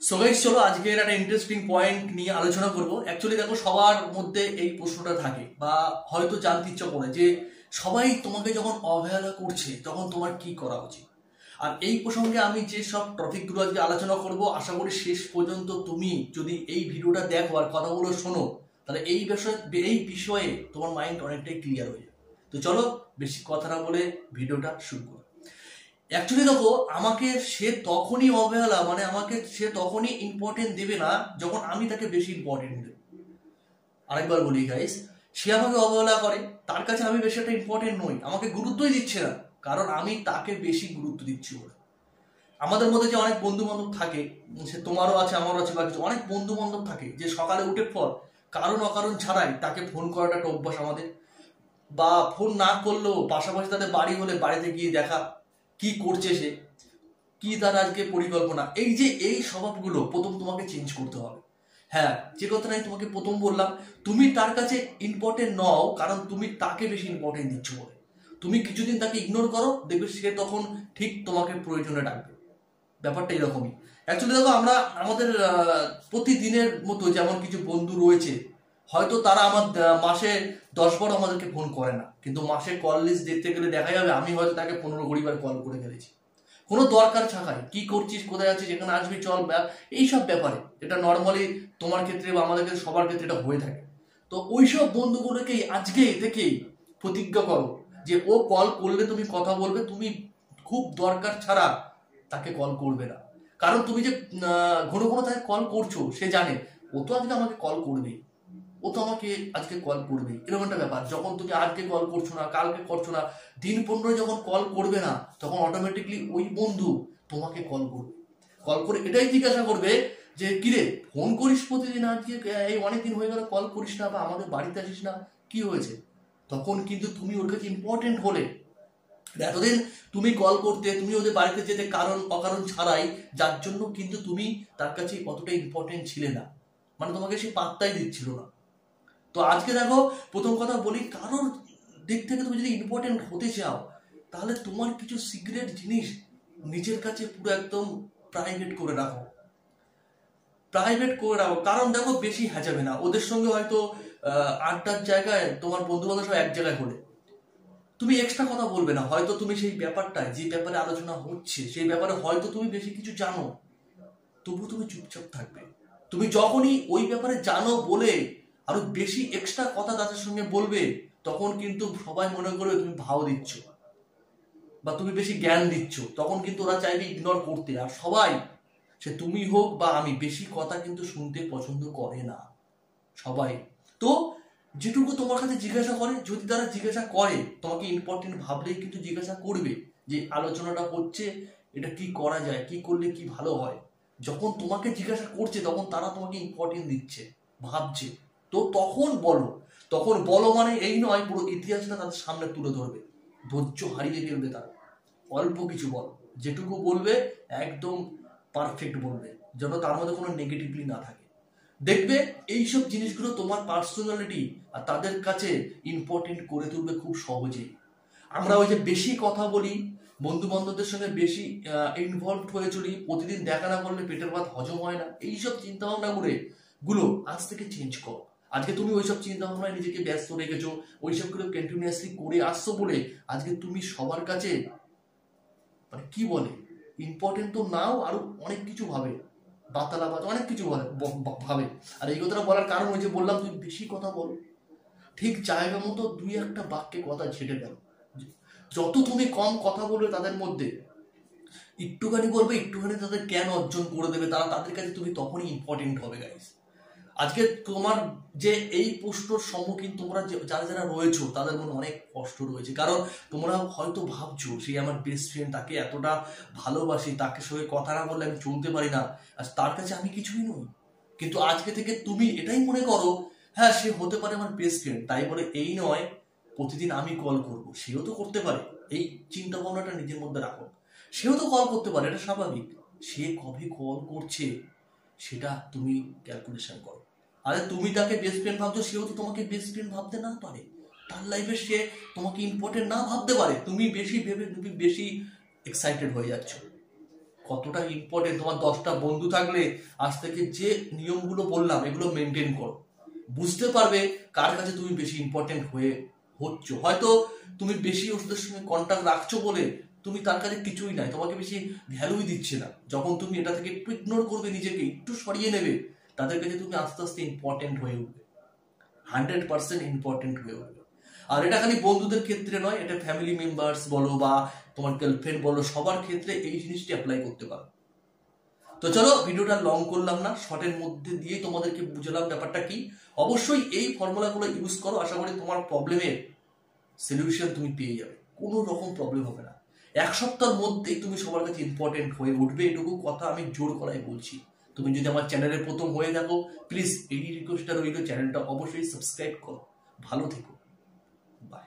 So guys, চলো আজকের একটা ইন্টারেস্টিং পয়েন্ট নিয়ে আলোচনা করব। অ্যাকচুয়ালি দেখো, সবার মধ্যে এই প্রশ্নটা থাকে বা হয়তো জানতে ইচ্ছা করে যে সবাই তোমাকে যখন অবহেলা করছে তখন তোমার কি করা উচিত। আর এই প্রসঙ্গে আমি যে সব টপিকগুলো আজকে আলোচনা করব, আশা করি শেষ পর্যন্ত তুমি যদি এই ভিডিওটা দেখো আর কথাগুলো শোনো, তাহলে এই বিষয়ে তোমার মাইন্ড অনেকটাই ক্লিয়ার হয়ে যাবে। তো চলো বেশি কথা না বলে ভিডিওটা শুরু করো। অ্যাকচুয়ালি দেখো, আমাকে সে তখনই অবহেলা মানে আমাকে সে তখনই ইম্পর্টেন্ট দেবে না যখন আমি তাকে বেশি ইম্পর্টেন্ট দেব। আরেকবার বলি গাইস, সে আমাকে অবহেলা করে, তার কাছে আমি বেশি একটা ইম্পর্টেন্ট নই, আমাকে গুরুত্বই দিচ্ছে না, কারণ আমি তাকে বেশি গুরুত্ব দিচ্ছি বলে। আমাদের মধ্যে যে অনেক বন্ধু বান্ধব থাকে, সে তোমারও আছে আমারও আছে, বা কিছু অনেক বন্ধু বান্ধব থাকে যে সকালে উঠে পর কারণ অকারণ ছাড়াই তাকে ফোন করাটা একটা অভ্যাস আমাদের, বা ফোন না করলেও পাশাপাশি তাদের বাড়ি হলে বাড়িতে গিয়ে দেখা কি করছে সে, কি তার আজকে পরিকল্পনা। এই যে এই স্বভাবগুলো প্রথম তোমাকে চেঞ্জ করতে হবে। হ্যাঁ, যে কথাটা আমি তোমাকে প্রথম বললাম, তুমি তার কাছে ইম্পর্টেন্ট নও কারণ তুমি তাকে বেশি ইম্পর্টেন্ট দিচ্ছ বলে। তুমি কিছুদিন তাকে ইগনোর করো, দেখবে সে তখন ঠিক তোমাকে প্রয়োজনে ডাকবে। ব্যাপারটা এরকমই। অ্যাকচুয়ালি দেখো, আমরা আমাদের প্রতিদিনের মতো যেমন কিছু বন্ধু রয়েছে, হয়তো তারা আমার মাসে 10 বার আমাদেরকে ফোন করে না, কিন্তু মাসে কল লিস্ট দেখতে গেলে দেখা যাবে আমি হয়তো তাকে 15-20 বার কল করে ফেলেছি, কোনো দরকার ছাড়াই। কি করছিস, কোথায় আছিস, এখানে আসবি চল, এইসব ব্যাপারে। এটা নর্মালি তোমার ক্ষেত্রে বা আমাদের ক্ষেত্রে সবার ক্ষেত্রে এটা হয়ে থাকে। তো ওইসব বন্ধুগুলোকেই আজকে থেকেই প্রতিজ্ঞা করো যে ও কল করলে তুমি কথা বলবে, তুমি খুব দরকার ছাড়া তাকে কল করবে না। কারণ তুমি যে ঘন ঘন তাকে কল করছো, সে জানে ও তো আজকে আমাকে কল করবে, ও তো আমাকে আজকে কল করবে, এরকম একটা ব্যাপার। যখন তুমি আজকে কল করছো না, কালকে করছো না, দিন 15 যখন কল করবে না, তখন অটোমেটিকলি ওই বন্ধু তোমাকে কল করবে। কল করে এটাই জিজ্ঞাসা করবে যে কিরে ফোন করিস প্রতিদিন, আজকে এই অনেকদিন হয়ে গেল কল করিস না বা আমাদের বাড়িতে আসিস না, কি হয়েছে? তখন কিন্তু তুমি ওর কাছে ইম্পর্টেন্ট হলে। এতদিন তুমি কল করতে, তুমি ওদের বাড়িতে যেতে কারণ অকারণ ছাড়াই, যার জন্য কিন্তু তুমি তার কাছে অতটা ইম্পর্টেন্ট ছিলে না, মানে তোমাকে সে পাত্তাই দিচ্ছিল না। তো আজকে দেখো, প্রথম কথা বলি, কারোর দিক থেকে তুমি যদি ইম্পর্টেন্ট হতে চাও, তাহলে তোমার কিছু সিক্রেট জিনিস নিজের কাছে পুরো একদম প্রাইভেট করে রাখো। প্রাইভেট করে রাখো, কারণ দেখো বেশি হ্যাঁচাবে না ওদের সঙ্গে। হয়তো আড্ডার জায়গায় তোমার বন্ধু বান্ধব সব এক জায়গায় হলে তুমি এক্সট্রা কথা বলবে না, হয়তো তুমি সেই ব্যাপারটায় যে ব্যাপারে আলোচনা হচ্ছে সেই ব্যাপারে হয়তো তুমি বেশি কিছু জানো, তবু তুমি চুপচাপ থাকবে। তুমি যখনই ওই ব্যাপারে জানো বলে আরো বেশি এক্সট্রা কথা তাদের সঙ্গে বলবে, তখন কিন্তু সবাই মনে করবে তুমি ভাও দিচ্ছ বা তুমি বেশি জ্ঞান দিচ্ছ, তখন কিন্তু ওরা চাইবে ইগনোর করতে। আর সবাই, সে তুমি হোক বা আমি, বেশি কথা কিন্তু শুনতে পছন্দ করে না সবাই। তো যেটুকু তোমার কাছে জিজ্ঞাসা করে, যদি তারা জিজ্ঞাসা করে তোমাকে ইম্পর্টেন্ট ভাবলেই কিন্তু জিজ্ঞাসা করবে যে আলোচনাটা হচ্ছে, এটা কি করা যায়, কি করলে কি ভালো হয়। যখন তোমাকে জিজ্ঞাসা করছে তখন তারা তোমাকে ইম্পর্টেন্ট দিচ্ছে, ভাবছে। তো তখন বলো। তখন বলো মানে এই নয় পুরো ইতিহাসটা তাদের সামনে তুলে ধরবে, ধৈর্য হারিয়ে ফেলবে তারা। অল্প কিছু বলো, যেটুকু বলবে একদম পারফেক্ট বলবে, যেন তার মধ্যে কোনো নেগেটিভলি না থাকে। দেখবে এইসব জিনিসগুলো তোমার পার্সোনালিটি আর তাদের কাছে ইম্পর্টেন্ট করে তুলবে খুব সহজেই। আমরা ওই যে বেশি কথা বলি, বন্ধু বান্ধবদের সঙ্গে বেশি ইনভলভ হয়ে চলি, প্রতিদিন দেখা না করলে পেটের ভাত হজম হয় না, এইসব চিন্তা ভাবনা গুলো আজ থেকে চেঞ্জ করো। আজকে তুমি ওইসব চিন্তা ভাবনায় নিজেকে ব্যস্ত রেখেছো, ওইসবগুলো কন্টিনিউয়াসলি করে আসছো বলে আজকে তুমি সবার কাছে মানে কি বলে ইম্পর্টেন্ট তো নাও, আরো অনেক কিছু ভাবে, বাতালাবাজ অনেক কিছু ভাবে। আর এই কথাটা বলার কারণ ওই যে বললাম, তুই বেশি কথা বল, ঠিক জায়গা মতো 2-1টা বাক্যে কথা ছেড়ে গেল। যত তুমি কম কথা বলবে তাদের মধ্যে, একটুখানি বলবে, একটুখানি তাদের জ্ঞান অর্জন করে দেবে তারা, তাদের কাছে তুমি তখনই ইম্পর্টেন্ট হবে গাইস। আজকে তোমার যে এই প্রশ্নর সম্মুখীন তোমরা যারা যারা রয়েছো, তাদের মনে অনেক কষ্ট রয়েছে, কারণ তোমরা হয়তো ভাবছো সেই আমার বেস্ট ফ্রেন্ড, তাকে এতটা ভালোবাসি, তাকে সঙ্গে কথা না বললে আমি চলতে পারি না, আর তার কাছে আমি কিছুই নই। কিন্তু আজকে থেকে তুমি এটাই মনে করো, হ্যাঁ সে হতে পারে আমার বেস্ট ফ্রেন্ড, তাই বলে এই নয় প্রতিদিন আমি কল করব, সেও তো করতে পারে। এই চিন্তা ভাবনাটা নিজের মধ্যে রাখো। সেও তো কল করতে পারে, এটা স্বাভাবিক। সে কবে কল করছে সেটা তুমি ক্যালকুলেশন করো। আরে তুমি তাকে বেস্ট ফ্রেন্ড ভাবছো, সেও তো তোমাকে বেস্ট ফ্রেন্ড ভাবতে না পারে, তার লাইফে সে তোমাকে ইম্পর্টেন্ট না ভাবতে পারে। তুমি বেশি ভেবে তুমি বেশি এক্সাইটেড হয়ে যাচ্ছ, কতটা ইম্পর্টেন্ট। তোমার 10টা বন্ধু থাকলে আজ থেকে যে নিয়মগুলো বললাম এগুলো মেনটেন করো, বুঝতে পারবে কার কাছে তুমি বেশি ইম্পর্টেন্ট হচ্ছ। হয়তো তুমি বেশি ওষুধের সঙ্গে কন্ট্যাক্ট রাখছো বলে তুমি তার কাছে কিছুই নাই, তোমাকে বেশি ভ্যালুই দিচ্ছে না। যখন তুমি এটা থেকে একটু ইগনোর করবে, নিজেকে একটু সরিয়ে নেবে, তাদের কাছে তুমি আস্তে আস্তে ইম্পর্টেন্ট হয়ে উঠবে, 100% ইম্পর্টেন্ট হয়ে উঠবে। আর এটা খালি বন্ধুদের ক্ষেত্রে নয়, এটা ফ্যামিলি মেম্বার্স বলো বা তোমার গার্লফ্রেন্ড বলো, সবার ক্ষেত্রে এই জিনিসটি অ্যাপ্লাই করতে পারো। তো চলো, ভিডিওটা লং করলাম না, শর্টের মধ্যে দিয়ে তোমাদেরকে বুঝলাম ব্যাপারটা কি। অবশ্যই এই ফর্মুলাগুলো ইউজ করো, আশা করি তোমার প্রবলেমের সলিউশন তুমি পেয়ে যাবে, কোনো রকম প্রবলেম হবে না। 1 সপ্তাহের মধ্যেই তুমি সবার কাছে ইম্পর্টেন্ট হয়ে উঠবে, এটুকু কথা আমি জোর করাই বলছি। তুমি যদি আমার চ্যানেলের প্রথম হয়ে থাকো, প্লিজ এই রিকোয়েস্টটা রইল, চ্যানেলটা অবশ্যই সাবস্ক্রাইব করো। ভালো থেকো, বাই।